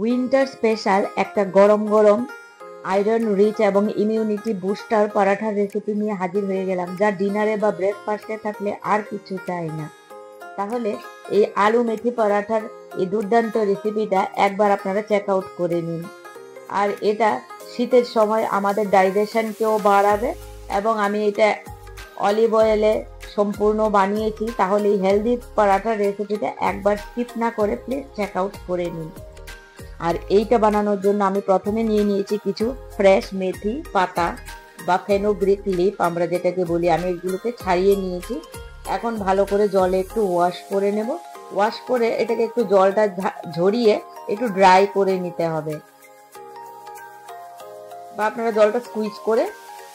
Winter special একটা গরম গরম আয়রন রিচ এবং ইমিউনিটি বুস্টার পরাঠার রেসিপি নিয়ে হাজির হয়ে গেলাম, যা ডিনারে বা ব্রেকফাস্টে থাকলে আর কিছু চাই না। তাহলে এই আলু মেথি পরাঠার এই দুর্দান্ত রেসিপিটা একবার আপনারা চেক আউট করে নিন। আর এটা শীতের সময় আমাদের ডাইজেশনকেও বাড়াবে এবং আমি এটা অলিভ অয়েলে সম্পূর্ণ বানিয়েছি। তাহলে এই হেলদি পরাঠার রেসিপিটা একবার স্কিপ না করে প্লিজ চেক আউট করে নিন। আর এইটা বানানোর জন্য আমি প্রথমে নিয়ে নিয়েছি কিছু ফ্রেশ মেথি পাতা বা ফেনোগ্রিক লিফ আমরা যেটাকে বলি। আমি এগুলোকে ছাড়িয়ে নিয়েছি। এখন ভালো করে জলে একটু ওয়াশ করে নেব। ওয়াশ করে এটাকে একটু জলটা ঝরিয়ে একটু ড্রাই করে নিতে হবে, বা আপনারা জলটা স্কুইজ করে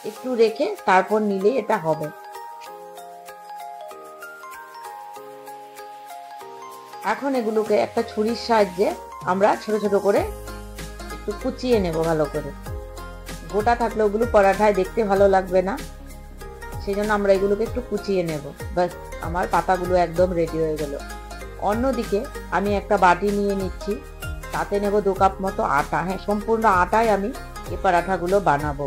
একটু রেখে তারপর নিলেই এটা হবে। এখন এগুলোকে একটা ছুরির সাহায্যে আমরা ছোট ছোট করে একটু কুচিয়ে নেব ভালো করে। গোটা থাকলে ওগুলো পরাঠায় দেখতে ভালো লাগবে না, সেই জন্য আমরা এগুলোকে একটু কুচিয়ে নেব। বাস, আমার পাতাগুলো একদম রেডি হয়ে গেল। অন্যদিকে আমি একটা বাটি নিয়ে নিচ্ছি, তাতে নেব 2 কাপ মতো আটা। হ্যাঁ, সম্পূর্ণ আটায় আমি এই পরাঠাগুলো বানাবো।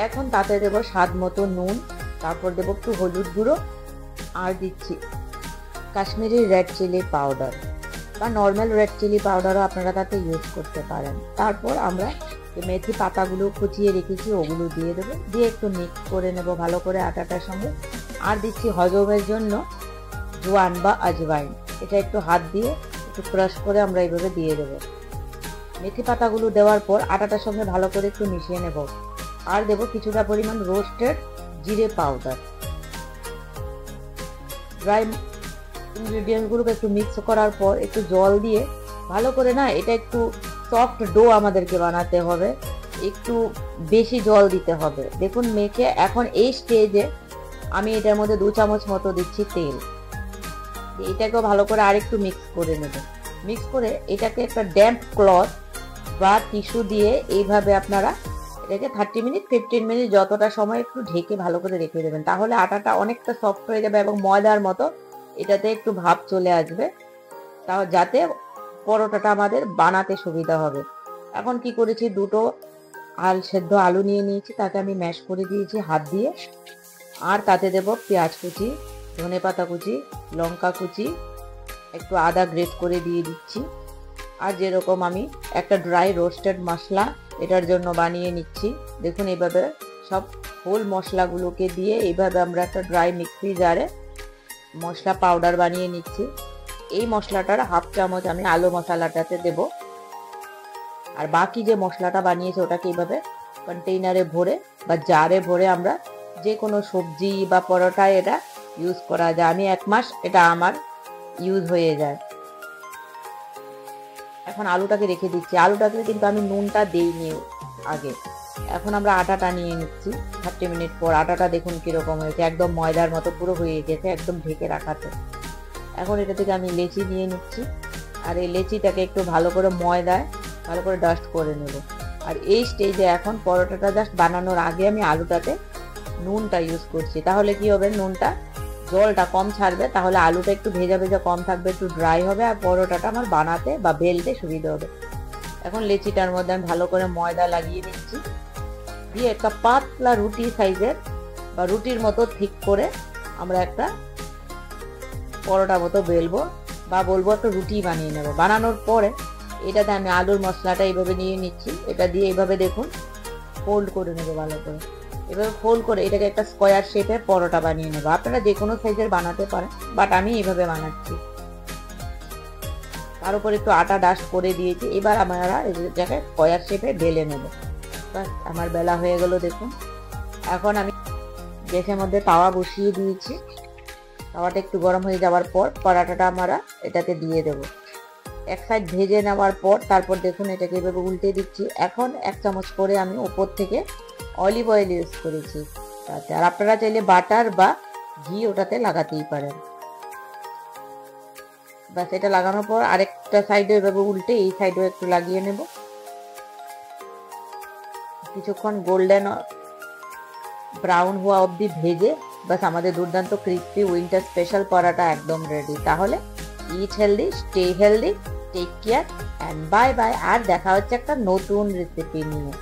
এখন তাতে দেব স্বাদ মতো নুন, তারপর দেব একটু হলুদ গুঁড়ো, আর দিচ্ছি কাশ্মীরি রেড চিলি পাউডার বা নর্মাল রেড চিলি পাউডারও আপনারা তাতে ইউজ করতে পারেন। তারপর আমরা মেথি পাতাগুলো কুচিয়ে রেখেছি ওগুলো দিয়ে দেবো, দিয়ে একটু মিক্স করে নেব ভালো করে আটাটার সঙ্গে। আর দিচ্ছি হজমের জন্য জোয়ান বা আজওয়াইন, এটা একটু হাত দিয়ে একটু ক্রাশ করে আমরা এইভাবে দিয়ে দেবো। মেথি পাতাগুলো দেওয়ার পর আটাটার সঙ্গে ভালো করে একটু মিশিয়ে নেব। আর দেব কিছুটা পরিমাণ রোস্টেড জিরে পাউডার। ড্রাই ইনগ্রিডিয়েন্টস গুলোকে একটু মিক্স করার পর একটু জল দিয়ে ভালো করে না, এটা একটু সফট ডো আমাদেরকে বানাতে হবে, একটু বেশি জল দিতে হবে। দেখুন মেখে এখন এই স্টেজে আমি এটার মধ্যে 2 চামচ মতো দিচ্ছি তেল। এটাকেও ভালো করে আরেকটু মিক্স করে নেব। মিক্স করে এটাকে একটা ড্যাম্প ক্লথ বা টিস্যু দিয়ে এইভাবে আপনারা এটাকে 30 মিনিট 15 মিনিট যতটা সময় একটু ঢেকে ভালো করে রেখে দেবেন। তাহলে আটাটা অনেকটা সফট হয়ে যাবে এবং ময়দার মতো এটাতে একটু ভাব চলে আসবে, তাও যাতে পরোটাটা আমাদের বানাতে সুবিধা হবে। এখন কি করেছি, 2টো সেদ্ধ আলু নিয়ে নিয়েছি, তাকে আমি ম্যাশ করে দিয়েছি হাত দিয়ে। আর তাতে দেব পেঁয়াজ কুচি, ধনেপাতা কুচি, লঙ্কা কুচি, একটু আদা গ্রেট করে দিয়ে দিচ্ছি। আর যেরকম আমি একটা ড্রাই রোস্টেড মশলা এটার জন্য বানিয়ে নিচ্ছি। দেখুন এইভাবে সব হোল মশলাগুলোকে দিয়ে এইভাবে আমরা একটা ড্রাই মিক্সি জারে মশলা পাউডার বানিয়ে নিচ্ছি। এই মশলাটার 1/2 চামচ আমি আলু মশলাটাতে দেব। আর বাকি যে মশলাটা বানিয়েছে ওটাকে এইভাবে কন্টেইনারে ভরে বা জারে ভরে আমরা যে কোনো সবজি বা পরোটায় এটা ইউজ করা যায়। আমি 1 মাস এটা আমার ইউজ হয়ে যায়। এখন আলুটাকে রেখে দিচ্ছি। আলুটাকে কিন্তু আমি নুনটা দেইনি আগে। এখন আমরা আটাটা নিয়ে নিচ্ছি। 30 মিনিট পর আটাটা দেখুন কিরকম হয়েছে, একদম ময়দার মতো পুরো হয়ে গেছে, একদম ঢেকে রাখাতে। এখন এটা থেকে আমি লেচি নিয়ে নিচ্ছি। আর এই লেচিটাকে একটু ভালো করে ময়দায় ভালো করে ডাস্ট করে নেব। আর এই স্টেজে এখন পরোটাটা জাস্ট বানানোর আগে আমি আলুটাতে নুনটা ইউজ করছি। তাহলে কি হবে, নুনটা জলটা কম ছাড়বে, তাহলে আলুটা একটু ভেজা ভেজা কম থাকবে, একটু ড্রাই হবে, আর পরোটাটা আমার বানাতে বা বেলতে সুবিধা হবে। এখন লেচিটার মধ্যে আমি ভালো করে ময়দা লাগিয়ে নিচ্ছি, দিয়ে একটা পাতলা রুটি সাইজের বা রুটির মতো ঠিক করে আমরা একটা পরোটা মতো বেলবো বা বলবো একটা রুটি বানিয়ে নেব। বানানোর পরে এটাতে আমি আলুর মশলাটা এইভাবে নিয়ে নিচ্ছি। এটা দিয়ে এইভাবে দেখুন ফোল্ড করে নেবো ভালো করে। এভাবে ফোল্ড করে এটাকে একটা স্কোয়ার শেপে পরোটা বানিয়ে নেবো। আপনারা যে কোনো সাইজের বানাতে পারেন, বাট আমি এইভাবে বানাচ্ছি। তার উপর একটু আটা ডাস্ট করে দিয়েছি। এবার আমরা এই জায়গায় স্কোয়ার শেপে বেলে নেব। বাস, আমার বেলা হয়ে গেল দেখুন। এখন আমি গ্যাসের মধ্যে তাওয়া বসিয়ে দিয়েছি। তাওয়াটা একটু গরম হয়ে যাওয়ার পর পরোটাটা আমরা এটাতে দিয়ে দেব। এক সাইড ভেজে নেওয়ার পর তারপর দেখুন এটাকে এভাবে উল্টে দিচ্ছি। এখন 1 চামচ করে আমি উপর থেকে অলিভ অয়েল ইউজ করেছি তাতে। আর আপনারা চাইলে বাটার বা ঘি ওটাতে লাগাতেই পারেন। বাস, এটা লাগানোর পর আরেকটা সাইডে এভাবে উল্টে এই সাইডেও একটু লাগিয়ে নেব। কিছুক্ষণ গোল্ডেন ব্রাউন হওয়া অবধি ভেজে বাস আমাদের দুর্দান্ত ক্রিস্পি উইন্টার স্পেশাল পরোটা একদম রেডি। তাহলে eat healthy, stay healthy. Take care and bye bye. আর দেখা হচ্ছে একটা নতুন রেসিপি নিয়ে।